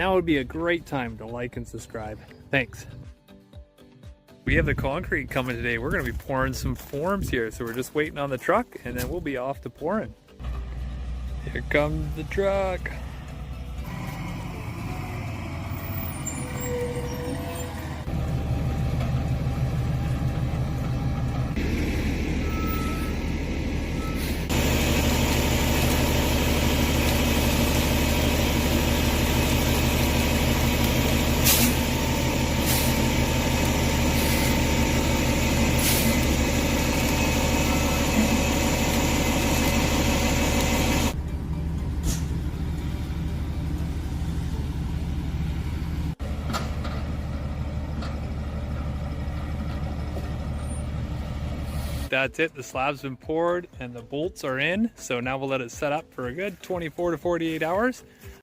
Now would be a great time to like and subscribe. Thanks. We have the concrete coming today. We're going to be pouring some forms here, so we're just waiting on the truck and then we'll be off to pouring. Here comes the truck. That's it, the slab's been poured and the bolts are in. So now we'll let it set up for a good 24 to 48 hours.